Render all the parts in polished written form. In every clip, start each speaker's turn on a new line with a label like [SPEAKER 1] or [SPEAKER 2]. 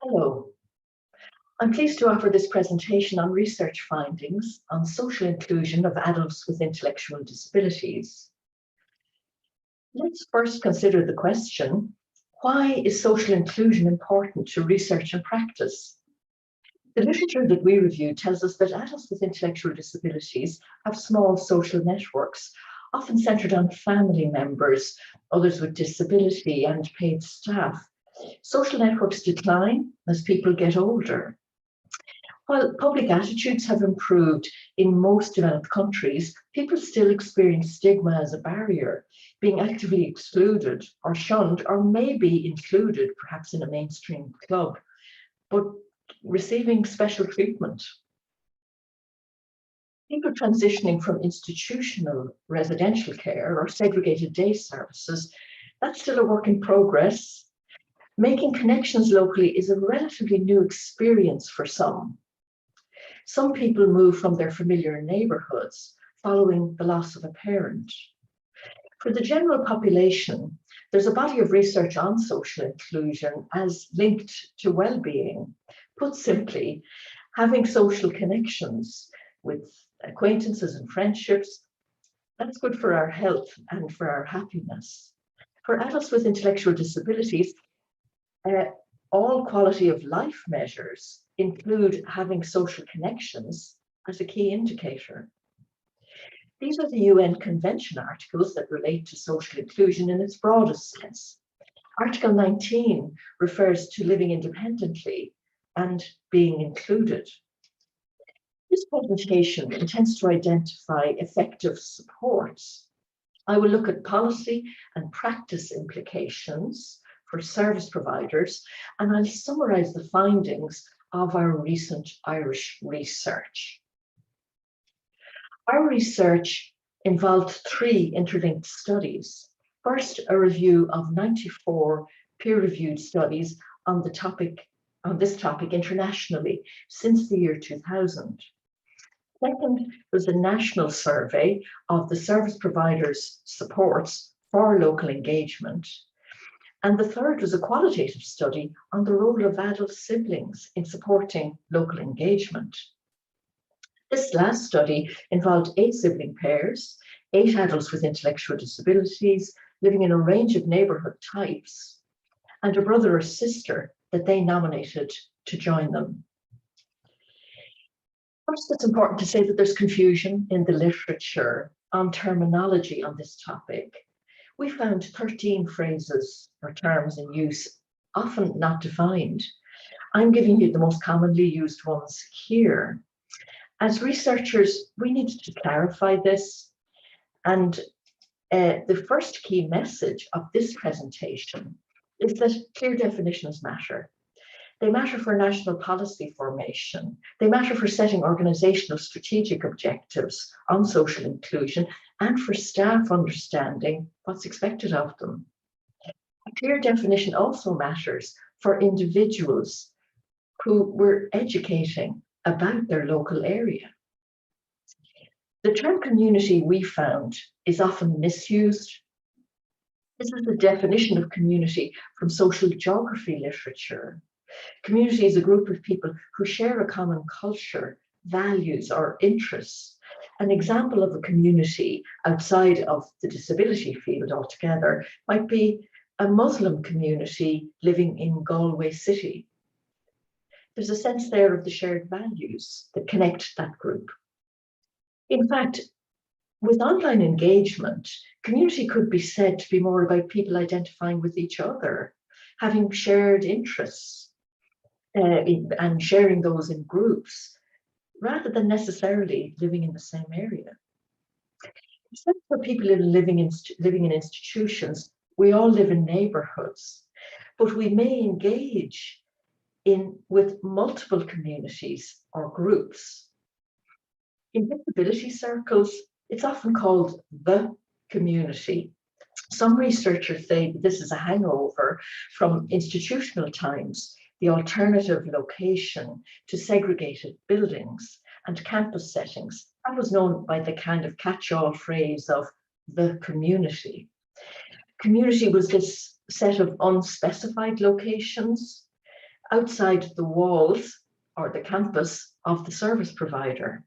[SPEAKER 1] Hello, I'm pleased to offer this presentation on research findings on social inclusion of adults with intellectual disabilities. Let's first consider the question, why is social inclusion important to research and practice? The literature that we reviewed tells us that adults with intellectual disabilities have small social networks, often centred on family members, others with disability, and paid staff. Social networks decline as people get older. While public attitudes have improved in most developed countries, people still experience stigma as a barrier, being actively excluded or shunned, or maybe included perhaps in a mainstream club, but receiving special treatment. People transitioning from institutional residential care or segregated day services, that's still a work in progress. Making connections locally is a relatively new experience for some. Some people move from their familiar neighbourhoods following the loss of a parent. For the general population, there's a body of research on social inclusion as linked to well-being. Put simply, having social connections with acquaintances and friendships, that's good for our health and for our happiness. For adults with intellectual disabilities, all quality of life measures include having social connections as a key indicator. These are the UN Convention articles that relate to social inclusion in its broadest sense. Article 19 refers to living independently and being included. This presentation intends to identify effective supports. I will look at policy and practice implications for service providers, and I'll summarise the findings of our recent Irish research. Our research involved 3 interlinked studies. First, a review of 94 peer-reviewed studies on this topic internationally since the year 2000. Second was a national survey of the service providers' supports for local engagement. And the third was a qualitative study on the role of adult siblings in supporting local engagement. This last study involved 8 sibling pairs, 8 adults with intellectual disabilities living in a range of neighbourhood types, and a brother or sister that they nominated to join them. First, it's important to say that there's confusion in the literature on terminology on this topic. We found 13 phrases or terms in use, often not defined. I'm giving you the most commonly used ones here. As researchers, we need to clarify this, and the first key message of this presentation is that clear definitions matter. They matter for national policy formation. They matter for setting organisational strategic objectives on social inclusion and for staff understanding what's expected of them. A clear definition also matters for individuals who were educating about their local area. The term community, we found, is often misused. This is the definition of community from social geography literature. Community is a group of people who share a common culture, values, or interests. An example of a community outside of the disability field altogether might be a Muslim community living in Galway City. There's a sense there of the shared values that connect that group. In fact, with online engagement, community could be said to be more about people identifying with each other, having shared interests, and sharing those in groups, rather than necessarily living in the same area. Except for people living in institutions, we all live in neighbourhoods, but we may engage with multiple communities or groups. In disability circles, it's often called the community. Some researchers say this is a hangover from institutional times, the alternative location to segregated buildings and campus settings. That was known by the kind of catch-all phrase of the community. Community was this set of unspecified locations outside the walls or the campus of the service provider.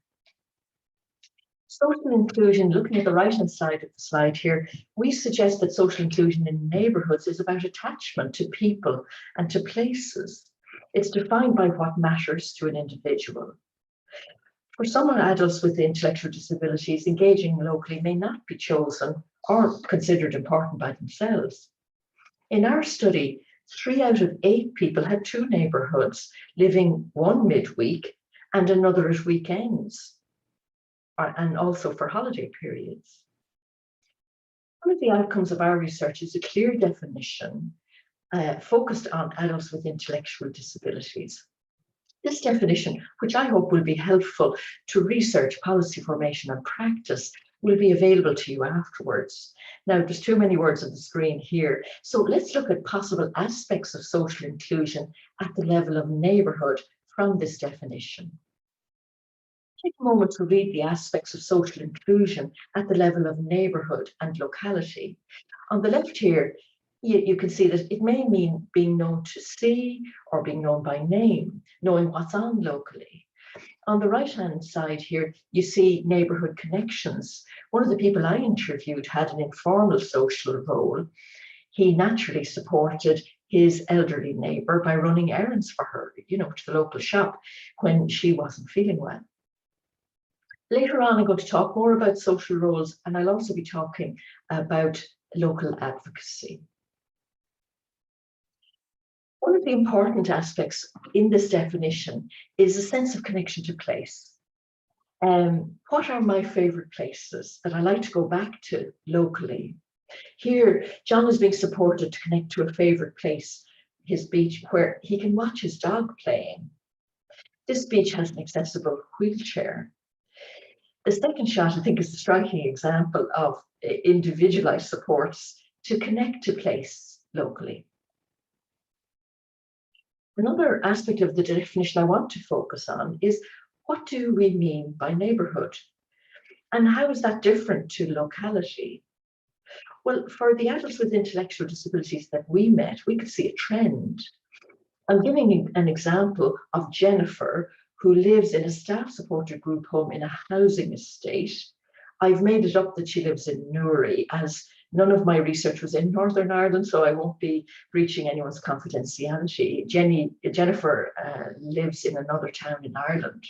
[SPEAKER 1] Social inclusion, looking at the right-hand side of the slide here, we suggest that social inclusion in neighbourhoods is about attachment to people and to places. It's defined by what matters to an individual. For some adults with intellectual disabilities, engaging locally may not be chosen or considered important by themselves. In our study, 3 out of 8 people had 2 neighbourhoods, living one midweek and another at weekends, and also for holiday periods. One of the outcomes of our research is a clear definition focused on adults with intellectual disabilities. This definition, which I hope will be helpful to research, policy formation and practice, will be available to you afterwards. Now, there's too many words on the screen here, so let's look at possible aspects of social inclusion at the level of neighbourhood from this definition. Take a moment to read the aspects of social inclusion at the level of neighbourhood and locality. On the left here, you can see that it may mean being known to see or being known by name, knowing what's on locally. On the right-hand side here, you see neighbourhood connections. One of the people I interviewed had an informal social role. He naturally supported his elderly neighbour by running errands for her, to the local shop when she wasn't feeling well. Later on, I'm going to talk more about social roles, and I'll also be talking about local advocacy. One of the important aspects in this definition is a sense of connection to place. What are my favourite places that I like to go back to locally? Here, John is being supported to connect to a favourite place, his beach, where he can watch his dog playing. This beach has an accessible wheelchair. The second shot, I think, is a striking example of individualised supports to connect to place locally. Another aspect of the definition I want to focus on is, what do we mean by neighbourhood? And how is that different to locality? Well, for the adults with intellectual disabilities that we met, we could see a trend. I'm giving an example of Jennifer, who lives in a staff-supported group home in a housing estate. I've made it up that she lives in Newry, as none of my research was in Northern Ireland, so I won't be breaching anyone's confidentiality. Jennifer lives in another town in Ireland.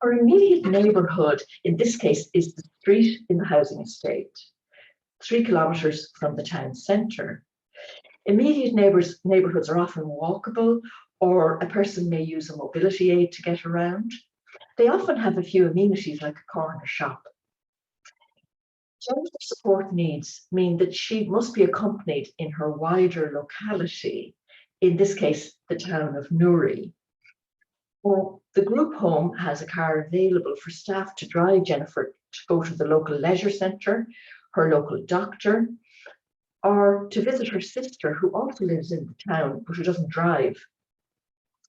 [SPEAKER 1] Our immediate neighbourhood, in this case, is the street in the housing estate, 3 kilometres from the town centre. Immediate neighbourhoods are often walkable, or a person may use a mobility aid to get around. They often have a few amenities like a corner shop. Jennifer's support needs mean that she must be accompanied in her wider locality, in this case, the town of Newry. Well, the group home has a car available for staff to drive Jennifer to go to the local leisure centre, her local doctor, or to visit her sister, who also lives in the town but who doesn't drive.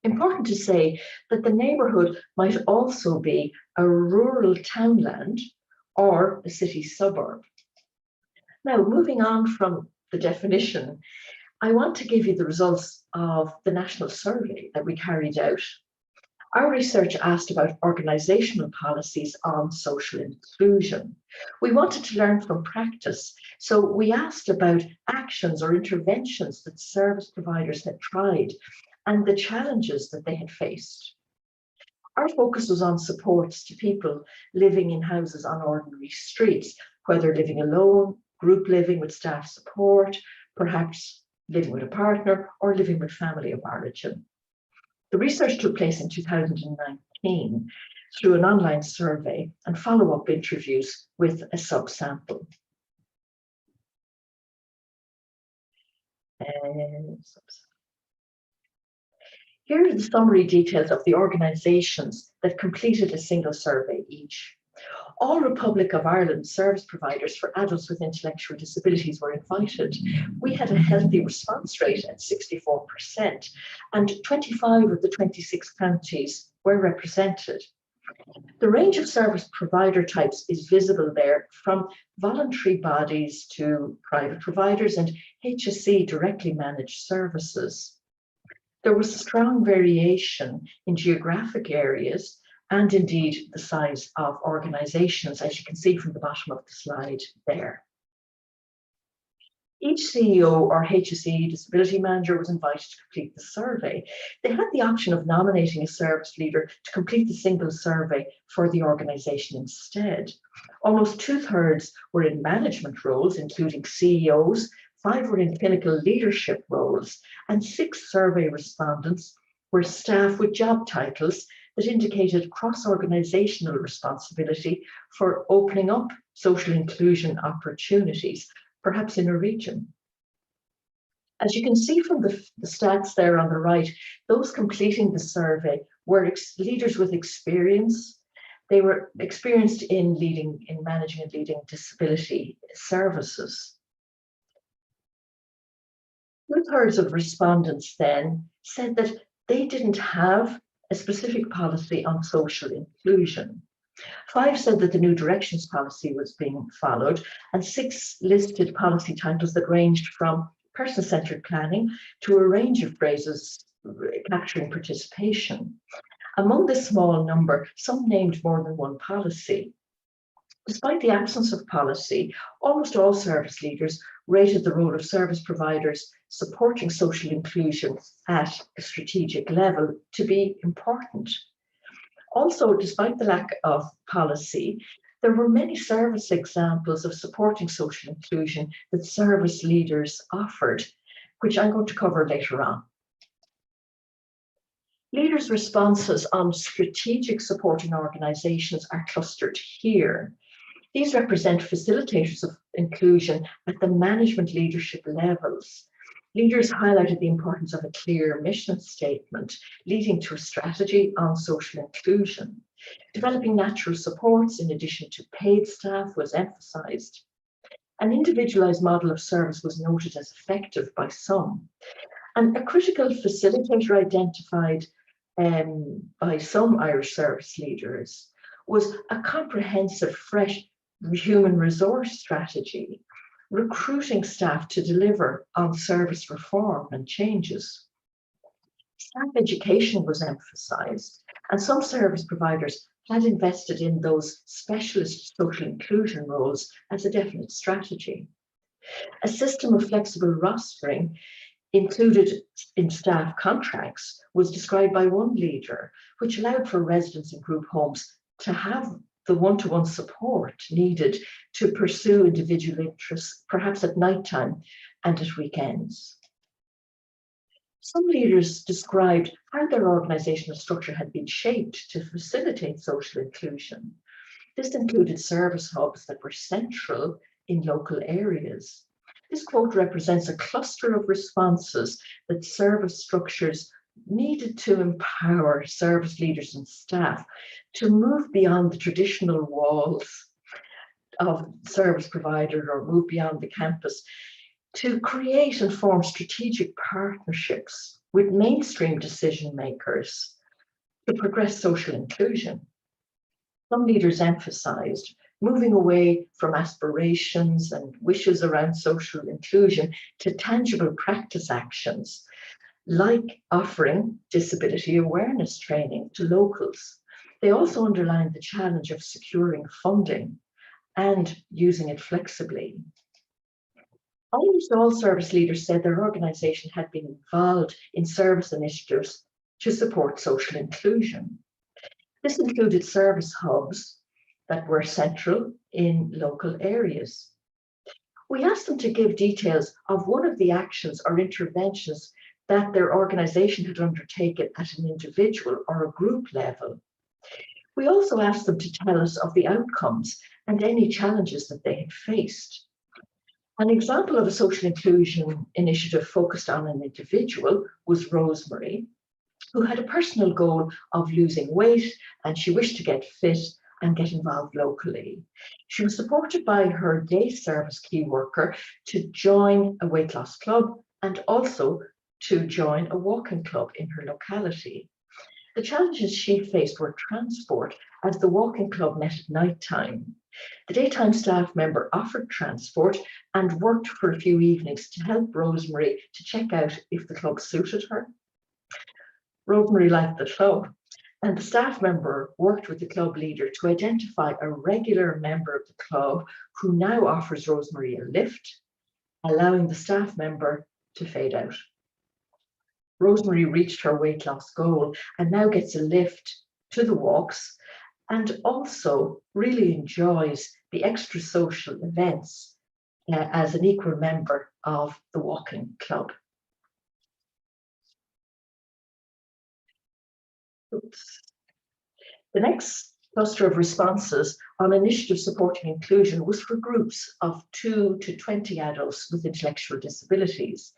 [SPEAKER 1] Important to say that the neighbourhood might also be a rural townland or a city suburb. Now, moving on from the definition, I want to give you the results of the national survey that we carried out. Our research asked about organisational policies on social inclusion. We wanted to learn from practice, so we asked about actions or interventions that service providers had tried and the challenges that they had faced. Our focus was on supports to people living in houses on ordinary streets, whether living alone, group living with staff support, perhaps living with a partner, or living with family of origin. The research took place in 2019 through an online survey and follow-up interviews with a subsample. Here are the summary details of the organisations that completed a single survey each. All Republic of Ireland service providers for adults with intellectual disabilities were invited. We had a healthy response rate at 64%, and 25 of the 26 counties were represented. The range of service provider types is visible there, from voluntary bodies to private providers and HSE directly managed services. There was strong variation in geographic areas and indeed the size of organisations, as you can see from the bottom of the slide there. Each CEO or HSE disability manager was invited to complete the survey. They had the option of nominating a service leader to complete the single survey for the organisation instead. Almost 2/3 were in management roles, including CEOs, 5 were in clinical leadership roles, and 6 survey respondents were staff with job titles that indicated cross-organisational responsibility for opening up social inclusion opportunities, perhaps in a region. As you can see from the stats there on the right, those completing the survey were leaders with experience. They were experienced in managing and leading disability services. 2/3 of respondents then said that they didn't have a specific policy on social inclusion. 5 said that the new directions policy was being followed, and 6 listed policy titles that ranged from person-centred planning to a range of phrases capturing participation. Among this small number, some named more than one policy. Despite the absence of policy, almost all service leaders rated the role of service providers supporting social inclusion at a strategic level to be important. Also, despite the lack of policy, there were many service examples of supporting social inclusion that service leaders offered, which I'm going to cover later on. Leaders' responses on strategic supporting organisations are clustered here. These represent facilitators of inclusion at the management leadership levels. Leaders highlighted the importance of a clear mission statement leading to a strategy on social inclusion. Developing natural supports in addition to paid staff was emphasised. An individualised model of service was noted as effective by some. And a critical facilitator identified by some Irish service leaders was a comprehensive, fresh human resource strategy, recruiting staff to deliver on service reform and changes. Staff education was emphasised, and some service providers had invested in those specialist social inclusion roles as a definite strategy. A system of flexible rostering included in staff contracts was described by one leader, which allowed for residents in group homes to have the one-to-one support needed to pursue individual interests, perhaps at night time and at weekends. Some leaders described how their organisational structure had been shaped to facilitate social inclusion. This included service hubs that were central in local areas. This quote represents a cluster of responses that service structures needed to empower service leaders and staff to move beyond the traditional walls of service provider or move beyond the campus to create and form strategic partnerships with mainstream decision makers to progress social inclusion. Some leaders emphasised moving away from aspirations and wishes around social inclusion to tangible practice actions, like offering disability awareness training to locals. They also underlined the challenge of securing funding and using it flexibly. Almost all service leaders said their organisation had been involved in service initiatives to support social inclusion. This included service hubs that were central in local areas. We asked them to give details of one of the actions or interventions that their organisation had undertaken at an individual or a group level. We also asked them to tell us of the outcomes and any challenges that they had faced. An example of a social inclusion initiative focused on an individual was Rosemary, who had a personal goal of losing weight, and she wished to get fit and get involved locally. She was supported by her day service key worker to join a weight loss club and also to join a walking club in her locality. The challenges she faced were transport, as the walking club met at night time. The daytime staff member offered transport and worked for a few evenings to help Rosemary to check out if the club suited her. Rosemary liked the club, and the staff member worked with the club leader to identify a regular member of the club who now offers Rosemary a lift, allowing the staff member to fade out. Rosemary reached her weight loss goal and now gets a lift to the walks and also really enjoys the extra social events as an equal member of the walking club. Oops. The next cluster of responses on initiatives supporting inclusion was for groups of 2 to 20 adults with intellectual disabilities.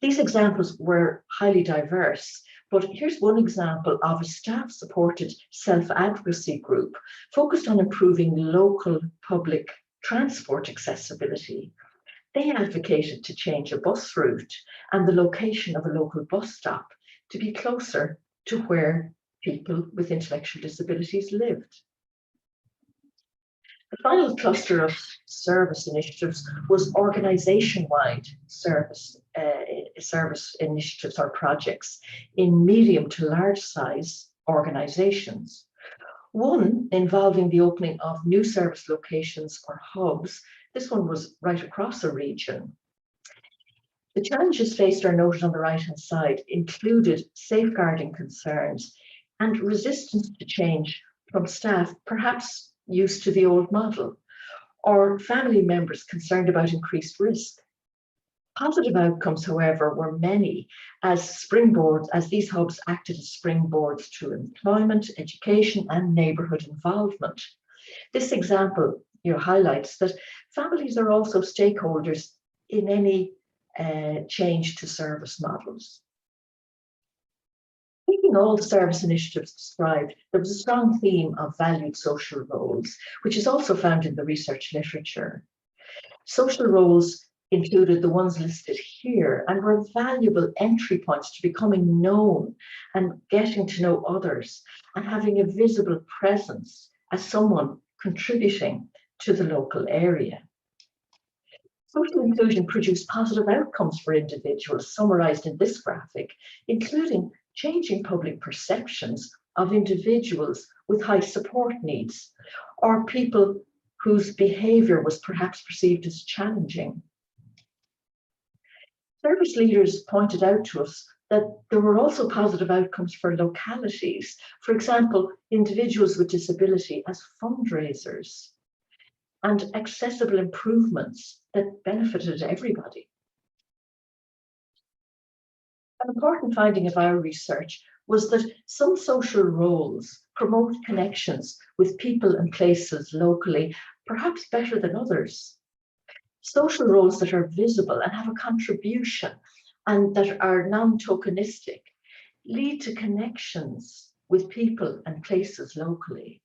[SPEAKER 1] These examples were highly diverse, but here's one example of a staff-supported self-advocacy group focused on improving local public transport accessibility. They advocated to change a bus route and the location of a local bus stop to be closer to where people with intellectual disabilities lived. The final cluster of service initiatives was organisation-wide service initiatives or projects in medium to large size organisations. One involving the opening of new service locations or hubs. This one was right across a region. The challenges faced are noted on the right-hand side, included safeguarding concerns and resistance to change from staff, perhaps used to the old model, or family members concerned about increased risk. Positive outcomes, however, were many as these hubs acted as springboards to employment, education, and neighbourhood involvement. This example highlights that families are also stakeholders in any change to service models. Taking all the service initiatives described, there was a strong theme of valued social roles, which is also found in the research literature. Social roles included the ones listed here and were valuable entry points to becoming known and getting to know others and having a visible presence as someone contributing to the local area. Social inclusion produced positive outcomes for individuals, summarised in this graphic, including changing public perceptions of individuals with high support needs, or people whose behaviour was perhaps perceived as challenging. Service leaders pointed out to us that there were also positive outcomes for localities, for example, individuals with disability as fundraisers, and accessible improvements that benefited everybody. An important finding of our research was that some social roles promote connections with people and places locally, perhaps better than others. Social roles that are visible and have a contribution and that are non-tokenistic lead to connections with people and places locally.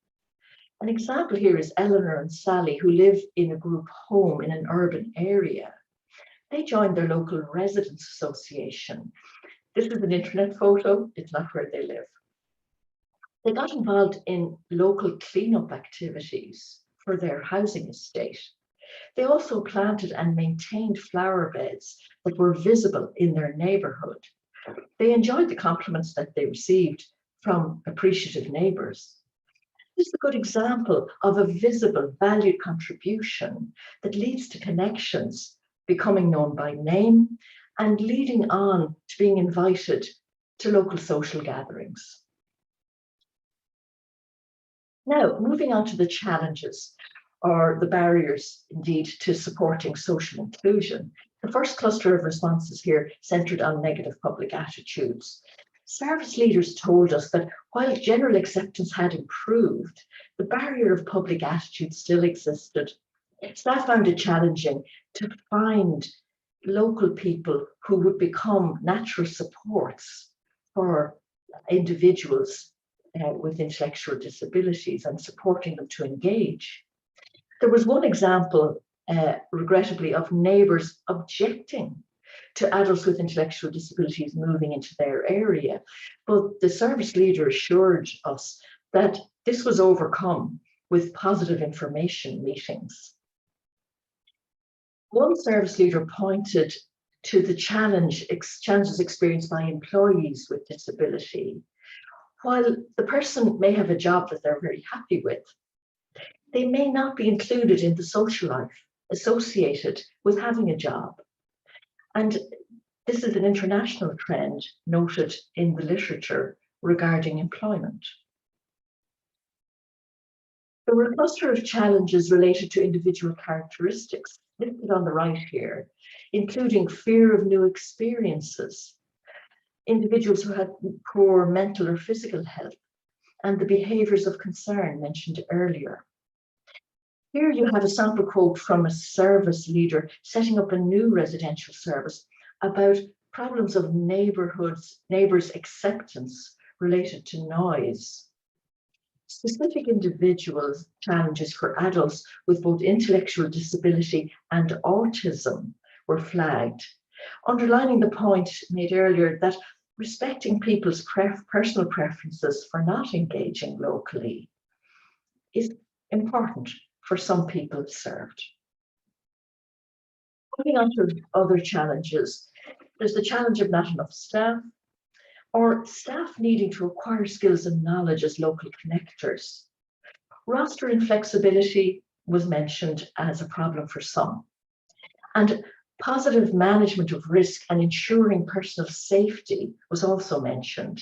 [SPEAKER 1] An example here is Eleanor and Sally, who live in a group home in an urban area. They joined their local residents association. This is an internet photo, it's not where they live. They got involved in local cleanup activities for their housing estate. They also planted and maintained flower beds that were visible in their neighbourhood. They enjoyed the compliments that they received from appreciative neighbours. This is a good example of a visible, valued contribution that leads to connections, becoming known by name, and leading on to being invited to local social gatherings. Now, moving on to the challenges, or the barriers, indeed, to supporting social inclusion. The first cluster of responses here centred on negative public attitudes. Service leaders told us that while general acceptance had improved, the barrier of public attitude still existed. Staff found it challenging to find local people who would become natural supports for individuals with intellectual disabilities and supporting them to engage. There was one example, regrettably, of neighbours objecting to adults with intellectual disabilities moving into their area, but the service leader assured us that this was overcome with positive information meetings. One service leader pointed to the challenges experienced by employees with disability. While the person may have a job that they're very happy with, they may not be included in the social life associated with having a job. And this is an international trend noted in the literature regarding employment. There were a cluster of challenges related to individual characteristics listed on the right here, including fear of new experiences, individuals who had poor mental or physical health, and the behaviours of concern mentioned earlier. Here you have a sample quote from a service leader setting up a new residential service about problems of neighbours' acceptance related to noise. Specific individuals' challenges for adults with both intellectual disability and autism were flagged, underlining the point made earlier that respecting people's personal preferences for not engaging locally is important for some people served. Moving on to other challenges, there's the challenge of not enough staff, or staff needing to acquire skills and knowledge as local connectors. Roster inflexibility was mentioned as a problem for some, and positive management of risk and ensuring personal safety was also mentioned.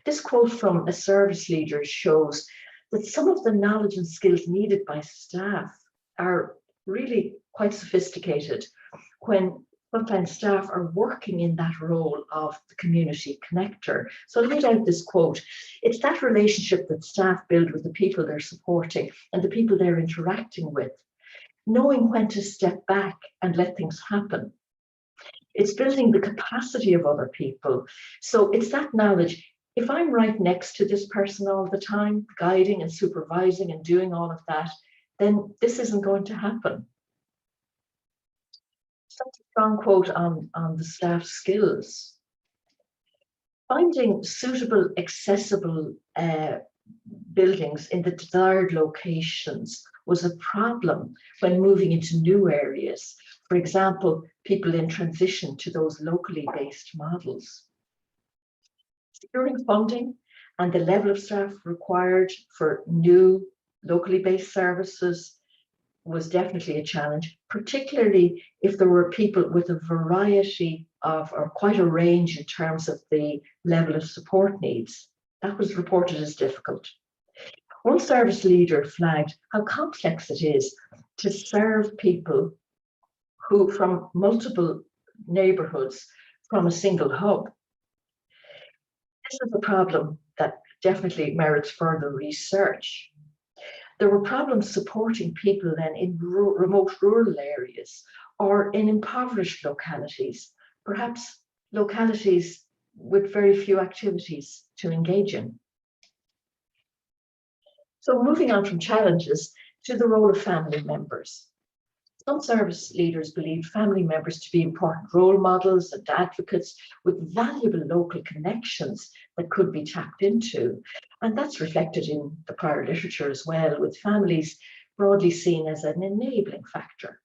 [SPEAKER 1] This quote from a service leader shows that some of the knowledge and skills needed by staff are really quite sophisticated when sometimes staff are working in that role of the community connector. So I'll read out this quote. It's that relationship that staff build with the people they're supporting and the people they're interacting with, knowing when to step back and let things happen. It's building the capacity of other people. So it's that knowledge. If I'm right next to this person all the time, guiding and supervising and doing all of that, then this isn't going to happen. Such a strong quote on the staff skills. Finding suitable, accessible buildings in the desired locations was a problem when moving into new areas. For example, people in transition to those locally based models. Securing funding and the level of staff required for new locally based services was definitely a challenge, particularly if there were people with a variety of, or quite a range in terms of the level of support needs. That was reported as difficult. One service leader flagged how complex it is to serve people who from multiple neighbourhoods from a single hub. This is a problem that definitely merits further research. There were problems supporting people then in remote rural areas or in impoverished localities, perhaps localities with very few activities to engage in. So moving on from challenges to the role of family members. Some service leaders believed family members to be important role models and advocates with valuable local connections that could be tapped into. And that's reflected in the prior literature as well, with families broadly seen as an enabling factor.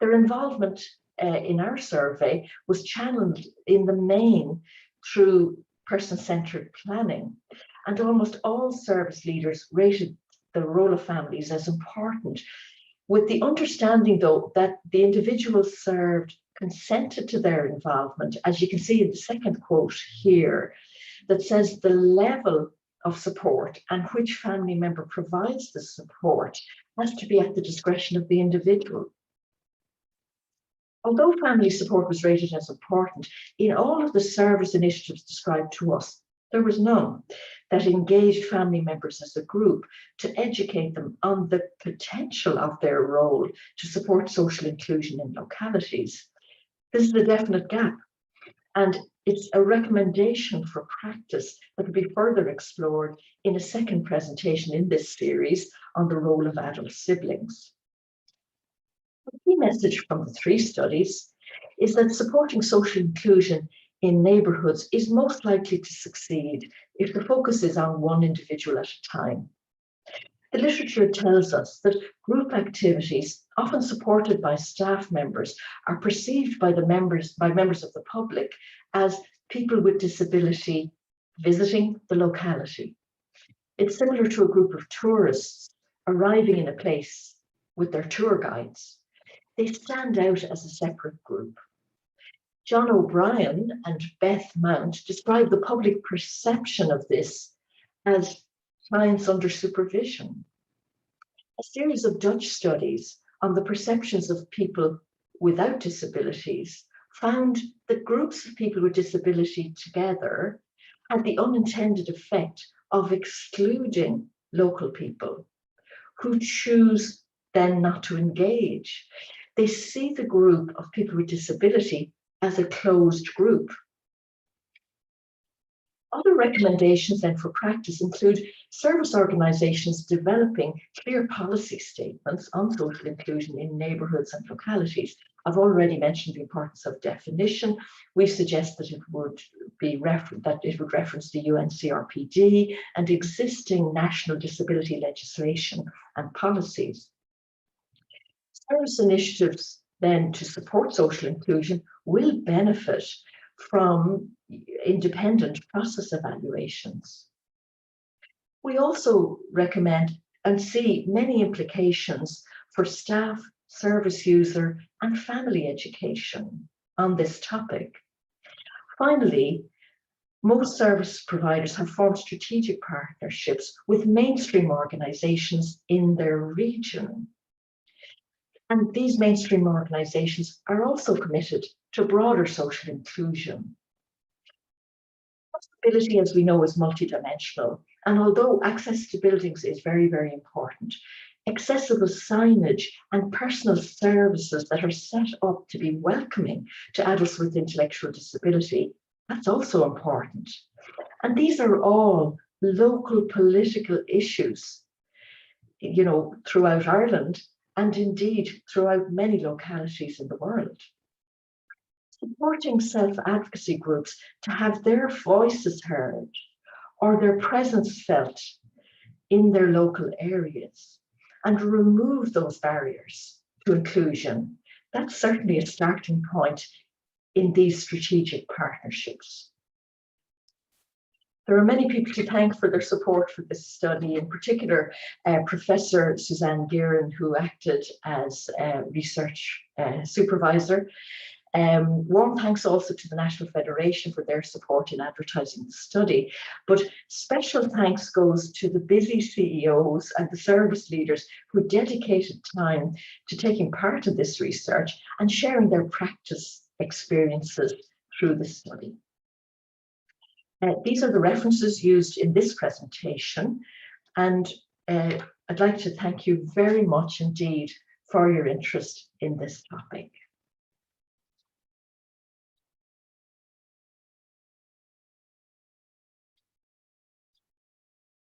[SPEAKER 1] Their involvement in our survey was channeled in the main through person-centred planning. And almost all service leaders rated the role of families as important, with the understanding, though, that the individuals served consented to their involvement, as you can see in the second quote here, that says the level of support and which family member provides the support has to be at the discretion of the individual. Although family support was rated as important, in all of the service initiatives described to us, there was none that engaged family members as a group to educate them on the potential of their role to support social inclusion in localities. This is a definite gap, and it's a recommendation for practice that will be further explored in a second presentation in this series on the role of adult siblings. The key message from the three studies is that supporting social inclusion in neighbourhoods is most likely to succeed if the focus is on one individual at a time. The literature tells us that group activities, often supported by staff members, are perceived by members of the public as people with disability visiting the locality. It's similar to a group of tourists arriving in a place with their tour guides. They stand out as a separate group. John O'Brien and Beth Mount describe the public perception of this as clients under supervision. A series of Dutch studies on the perceptions of people without disabilities found that groups of people with disability together had the unintended effect of excluding local people who choose then not to engage. They see the group of people with disability as a closed group. Other recommendations then for practice include service organisations developing clear policy statements on social inclusion in neighbourhoods and localities. I've already mentioned the importance of definition. We suggest that it would reference the UNCRPD and existing national disability legislation and policies. Service initiatives then to support social inclusion will benefit from independent process evaluations. We also recommend and see many implications for staff, service user, and family education on this topic. Finally, most service providers have formed strategic partnerships with mainstream organisations in their region. And these mainstream organisations are also committed to broader social inclusion. Accessibility, as we know, is multidimensional. And although access to buildings is very, very important, accessible signage and personal services that are set up to be welcoming to adults with intellectual disability, that's also important. And these are all local political issues, throughout Ireland, and indeed throughout many localities in the world. Supporting self-advocacy groups to have their voices heard or their presence felt in their local areas and remove those barriers to inclusion, that's certainly a starting point in these strategic partnerships. There are many people to thank for their support for this study, in particular Professor Suzanne Guerin, who acted as research supervisor. Warm thanks also to the National Federation for their support in advertising the study, but special thanks goes to the busy CEOs and the service leaders who dedicated time to taking part in this research and sharing their practice experiences through the study. These are the references used in this presentation, and I'd like to thank you very much indeed for your interest in this topic.